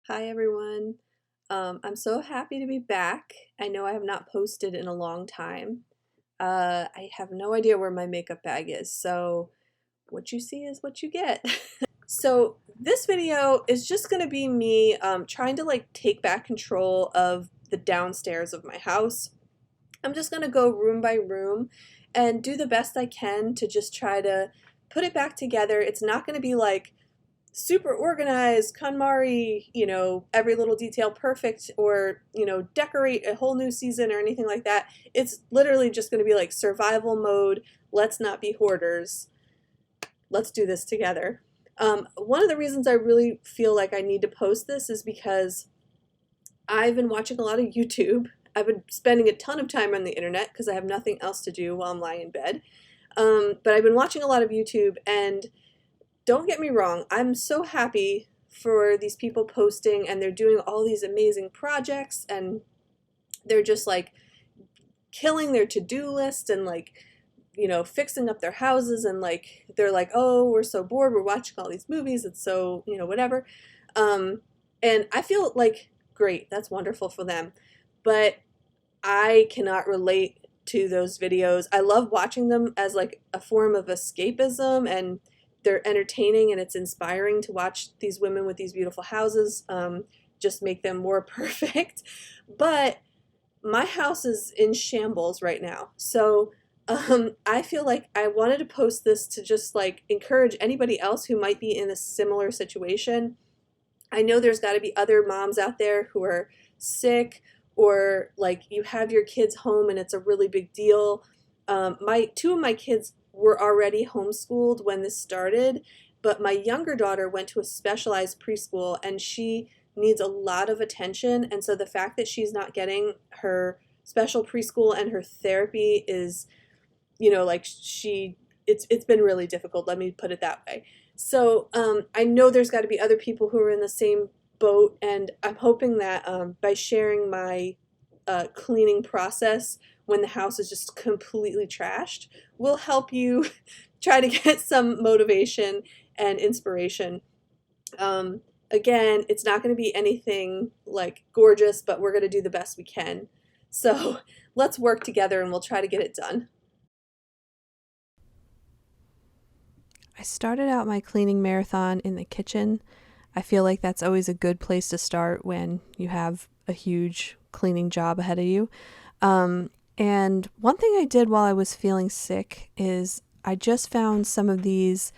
Hi everyone. I'm so happy to be back. I know I have not posted in a long time. I have no idea where my makeup bag is, so what you see is what you get. So this video is just gonna be me trying to take back control of the downstairs of my house. I'm just gonna go room by room and do the best I can to just try to put it back together. It's not gonna be like super organized, KonMari, every little detail perfect, or, decorate a whole new season or anything like that. It's literally just going to be like survival mode. Let's not be hoarders. Let's do this together. One of the reasons I really feel like I need to post this is because I've been watching a lot of YouTube. I've been spending a ton of time on the internet because I have nothing else to do while I'm lying in bed. But I've been watching a lot of YouTube, and don't get me wrong, I'm so happy for these people posting, and they're doing all these amazing projects, and they're just like killing their to-do list and fixing up their houses, and they're like, oh, we're so bored, we're watching all these movies, it's so, whatever. And I feel like great, that's wonderful for them. But I cannot relate to those videos. I love watching them as like a form of escapism, and they're entertaining, and it's inspiring to watch these women with these beautiful houses just make them more perfect. But my house is in shambles right now. So I feel like I wanted to post this to just like encourage anybody else who might be in a similar situation. I know there's got to be other moms out there who are sick, or like you have your kids home and it's a really big deal. My two of my kids were already homeschooled when this started, but my younger daughter went to a specialized preschool, and she needs a lot of attention. And so the fact that she's not getting her special preschool and her therapy is, like it's been really difficult. Let me put it that way. So I know there's got to be other people who are in the same boat, and I'm hoping that by sharing my cleaning process when the house is just completely trashed will help you try to get some motivation and inspiration. Again, it's not going to be anything like gorgeous, but we're going to do the best we can. So let's work together and we'll try to get it done. I started out my cleaning marathon in the kitchen. I feel like that's always a good place to start when you have a huge cleaning job ahead of you. And one thing I did while I was feeling sick is I just found some of these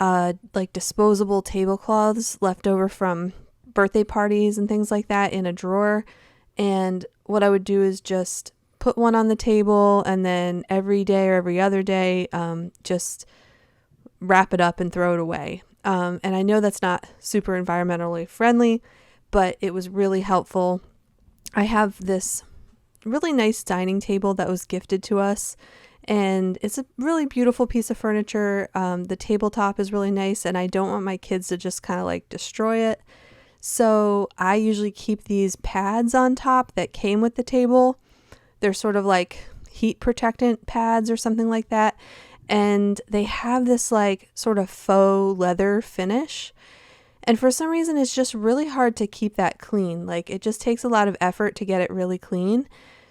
like disposable tablecloths left over from birthday parties and things like that in a drawer. And what I would do is just put one on the table, and then every day or every other day, just wrap it up and throw it away. And I know that's not super environmentally friendly, but it was really helpful. I have this really nice dining table that was gifted to us, and it's a really beautiful piece of furniture. The tabletop is really nice, and I don't want my kids to just kind of like destroy it. So I usually keep these pads on top that came with the table. They're sort of like heat protectant pads or something like that. And they have this like sort of faux leather finish. And for some reason, it's just really hard to keep that clean. Like it just takes a lot of effort to get it really clean.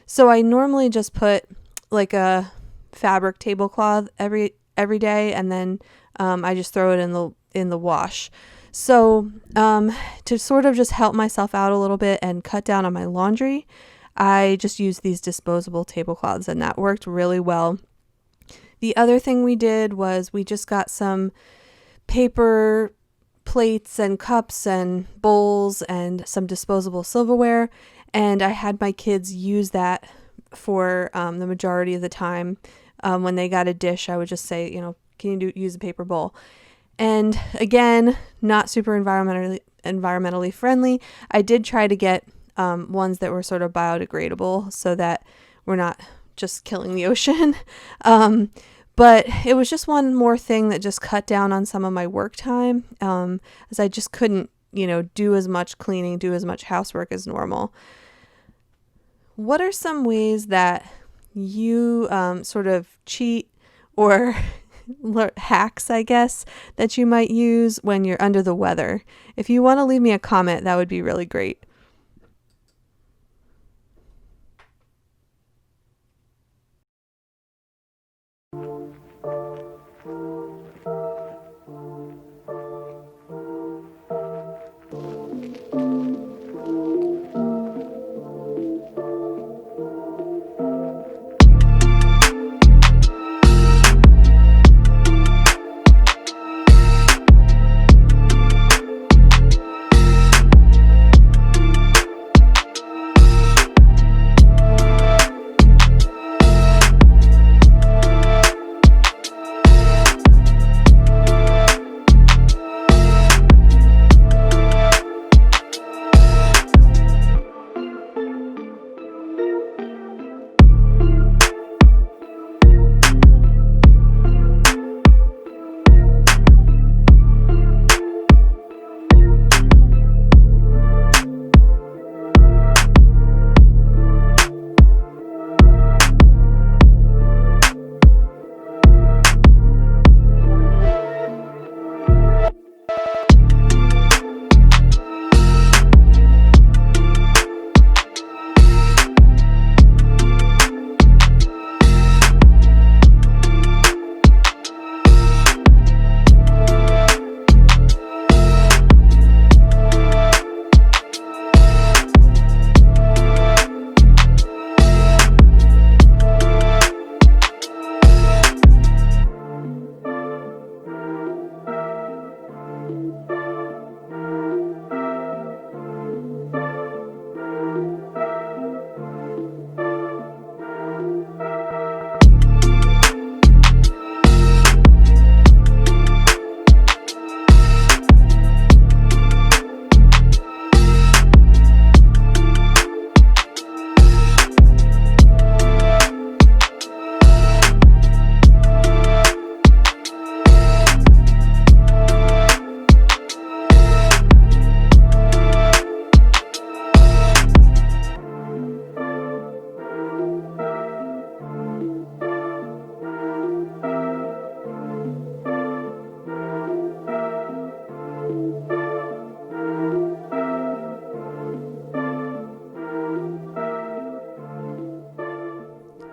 So I normally just put like a fabric tablecloth every day, and then I just throw it in the wash. So to sort of just help myself out a little bit and cut down on my laundry, I just used these disposable tablecloths, and that worked really well. The other thing we did was we just got some paper plates and cups and bowls and some disposable silverware, and I had my kids use that for the majority of the time. When they got a dish, I would just say, can you use a paper bowl? And again, not super environmentally friendly. I did try to get ones that were sort of biodegradable so that we're not just killing the ocean. But it was just one more thing that just cut down on some of my work time, as I just couldn't, do as much cleaning, do as much housework as normal. What are some ways that you sort of cheat or hacks, I guess, that you might use when you're under the weather. If you want to leave me a comment, that would be really great.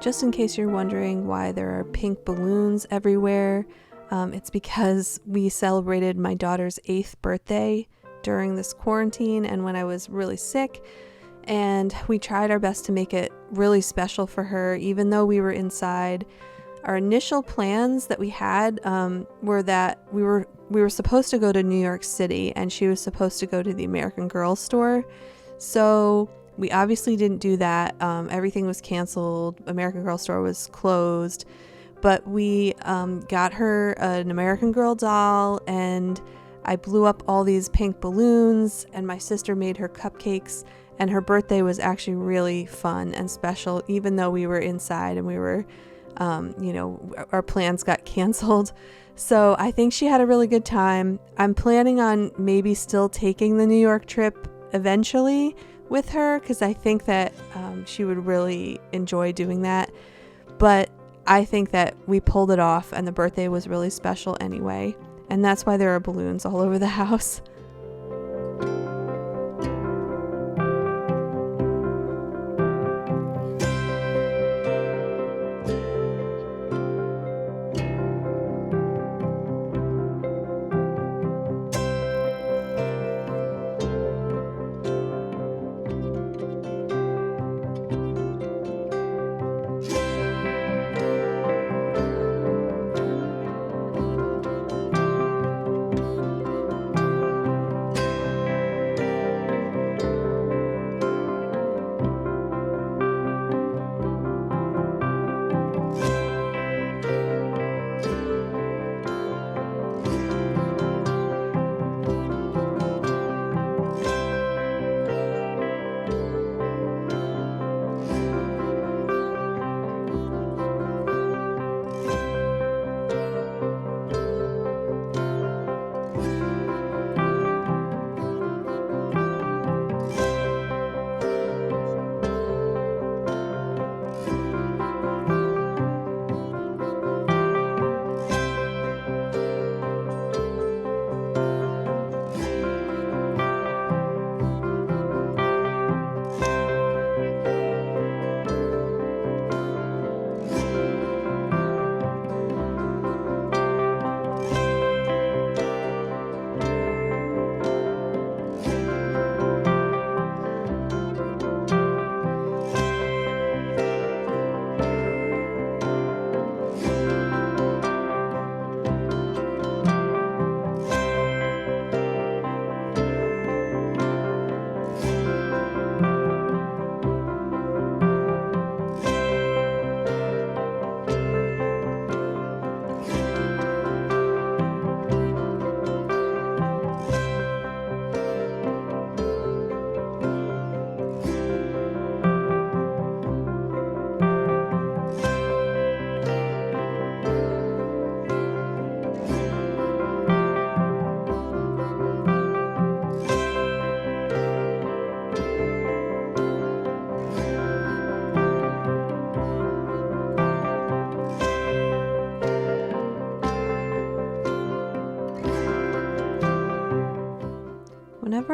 Just in case you're wondering why there are pink balloons everywhere, it's because we celebrated my daughter's 8th birthday during this quarantine and when I was really sick. And we tried our best to make it really special for her, even though we were inside. Our initial plans that we had were that we were supposed to go to New York City and she was supposed to go to the American Girl store. So we obviously didn't do that. Everything was canceled. American Girl store was closed. But we got her an American Girl doll, and I blew up all these pink balloons, and my sister made her cupcakes, and her birthday was actually really fun and special, even though we were inside and we were, our plans got canceled. So I think she had a really good time. I'm planning on maybe still taking the New York trip eventually with her because I think that she would really enjoy doing that. But I think that we pulled it off and the birthday was really special anyway. And that's why there are balloons all over the house.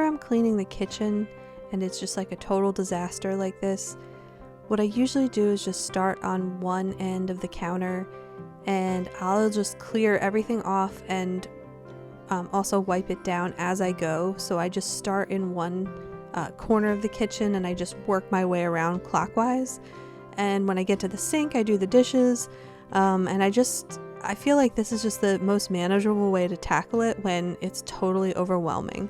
whenever I'm cleaning the kitchen and it's just like a total disaster like this, what I usually do is just start on one end of the counter, and I'll just clear everything off and also wipe it down as I go. So I just start in one corner of the kitchen and I just work my way around clockwise. And when I get to the sink, I do the dishes. And I feel like this is just the most manageable way to tackle it when it's totally overwhelming.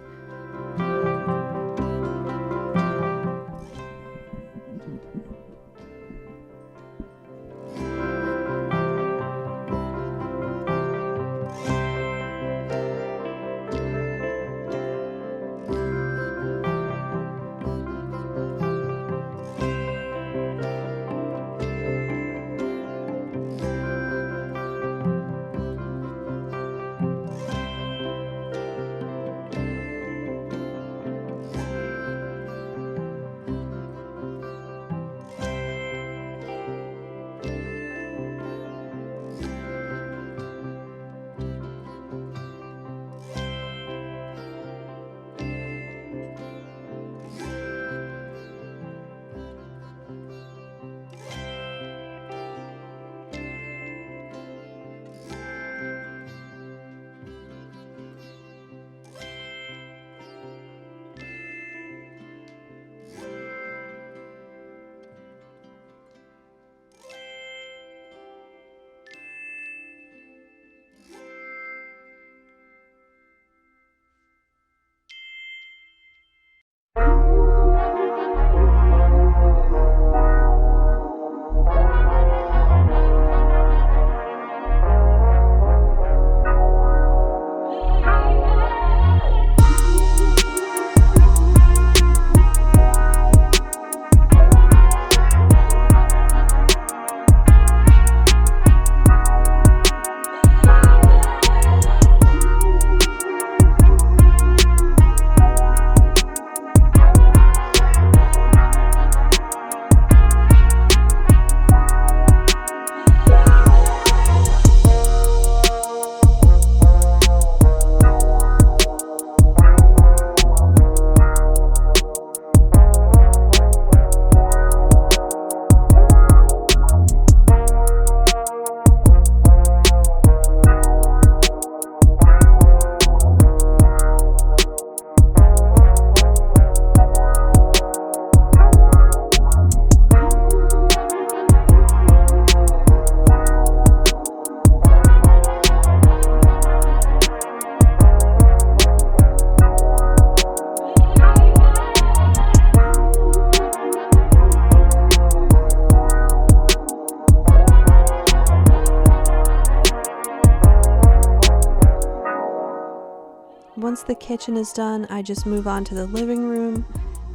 Once the kitchen is done, I just move on to the living room,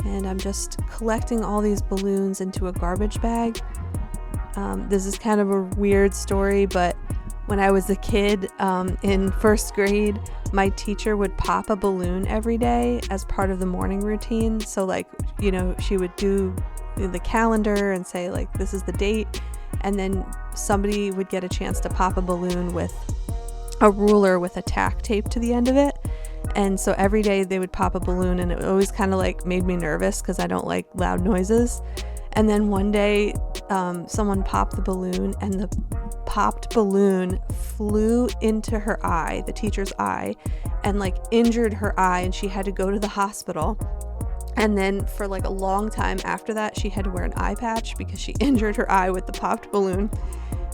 and I'm just collecting all these balloons into a garbage bag. This is kind of a weird story, but when I was a kid in first grade, my teacher would pop a balloon every day as part of the morning routine. So like, you know, she would do the calendar and say like, this is the date. And then somebody would get a chance to pop a balloon with a ruler with a tack taped to the end of it. And so every day they would pop a balloon, and it always kind of like made me nervous because I don't like loud noises. And then one day someone popped the balloon, and the popped balloon flew into her eye, the teacher's eye, and like injured her eye, and she had to go to the hospital. And then for like a long time after that, she had to wear an eye patch because she injured her eye with the popped balloon.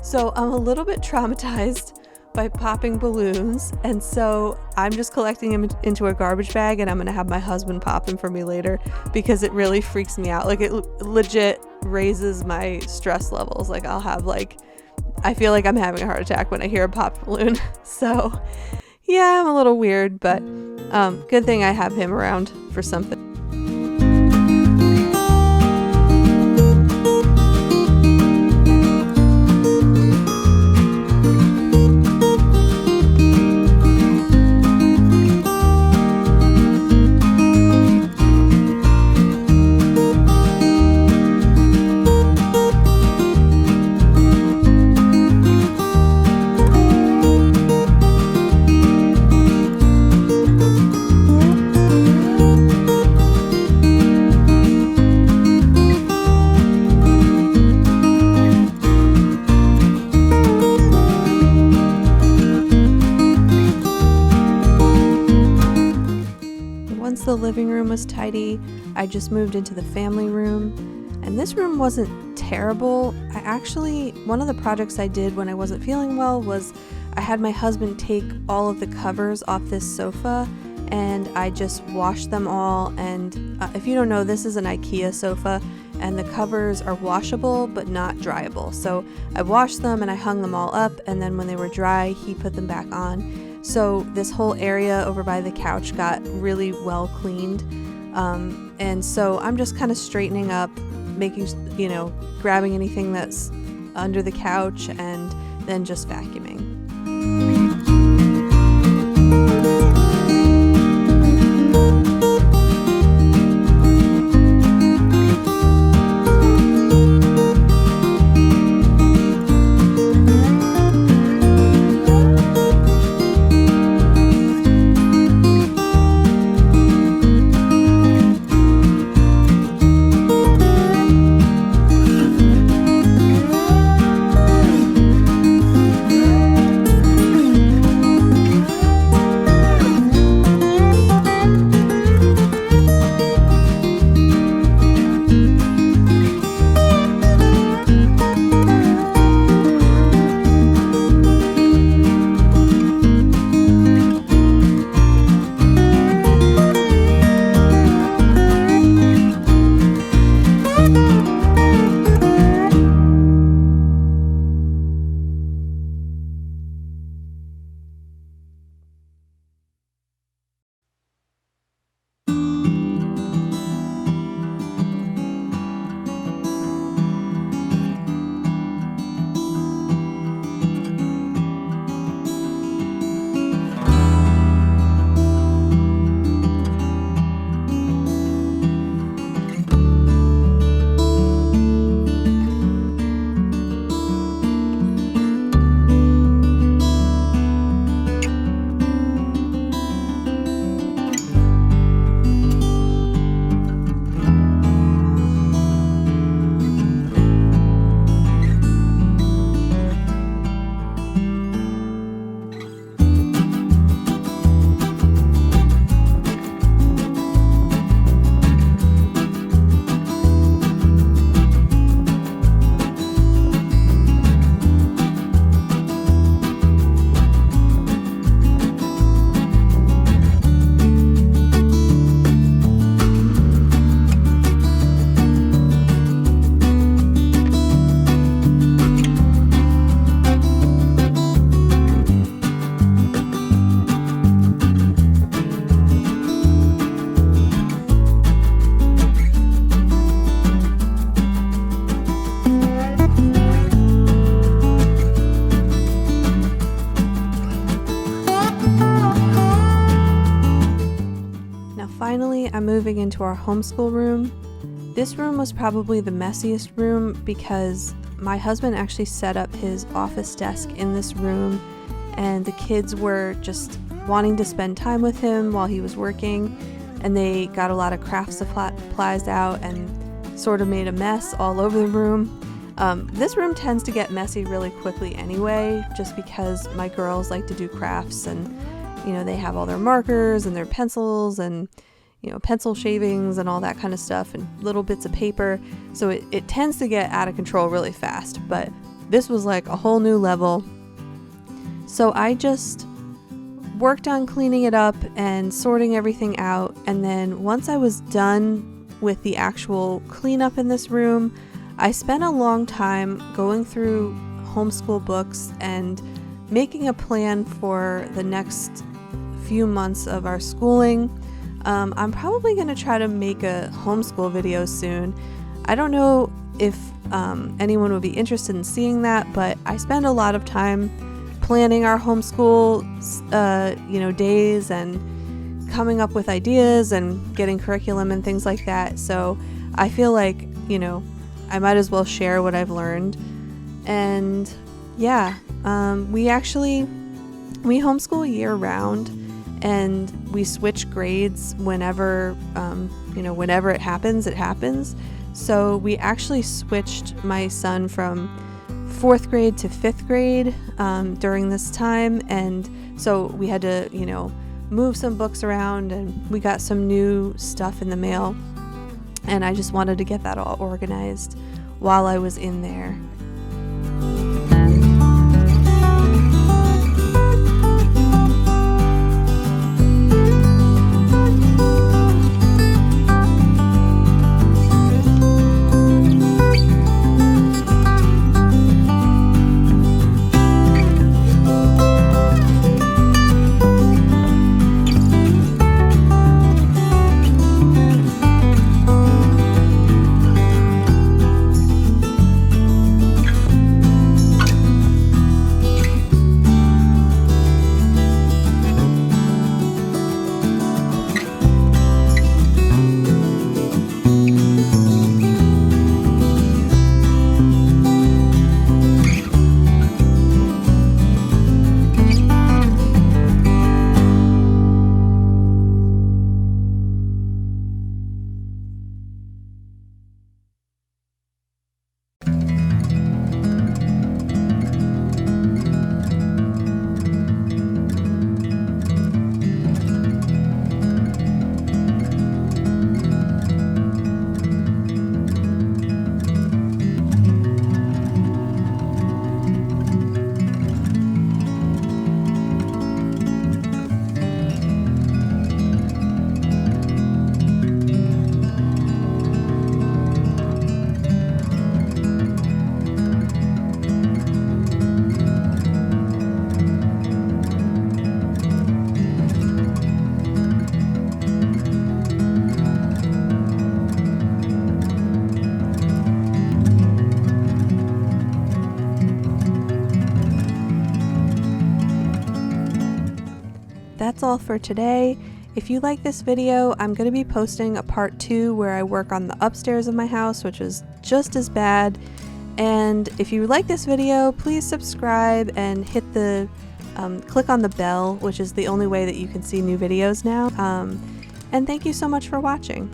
So I'm a little bit traumatized by popping balloons, and so I'm just collecting them into a garbage bag, and I'm gonna have my husband pop them for me later because it really freaks me out. Like, it legit raises my stress levels. Like, I feel like I'm having a heart attack when I hear a popped balloon. So yeah, I'm a little weird, but good thing I have him around for something. living room was tidy. I just moved into the family room, and this room wasn't terrible. One of the projects I did when I wasn't feeling well was I had my husband take all of the covers off this sofa, and I just washed them all. And if you don't know, this is an IKEA sofa, and the covers are washable but not dryable. So I washed them and I hung them all up, and then when they were dry, he put them back on. So this whole area over by the couch got really well cleaned. And so I'm just kind of straightening up, grabbing anything that's under the couch and then just vacuuming. Finally, I'm moving into our homeschool room. This room was probably the messiest room because my husband actually set up his office desk in this room, and the kids were just wanting to spend time with him while he was working, and they got a lot of craft supplies out and sort of made a mess all over the room. This room tends to get messy really quickly anyway, just because my girls like to do crafts, and they have all their markers and their pencils and pencil shavings and all that kind of stuff and little bits of paper. So it tends to get out of control really fast, but this was like a whole new level. So I just worked on cleaning it up and sorting everything out. And then once I was done with the actual cleanup in this room, I spent a long time going through homeschool books and making a plan for the next few months of our schooling. I'm probably going to try to make a homeschool video soon. I don't know if anyone would be interested in seeing that, but I spend a lot of time planning our homeschool days and coming up with ideas and getting curriculum and things like that. So I feel like, I might as well share what I've learned. And yeah, we homeschool year round. And we switch grades whenever it happens. So we actually switched my son from 4th grade to 5th grade during this time. And so we had to, move some books around, and we got some new stuff in the mail, and I just wanted to get that all organized while I was in there. That's all for today. If you like this video, I'm going to be posting a part 2 where I work on the upstairs of my house, which is just as bad. And if you like this video, please subscribe and hit the click on the bell, which is the only way that you can see new videos now. And thank you so much for watching.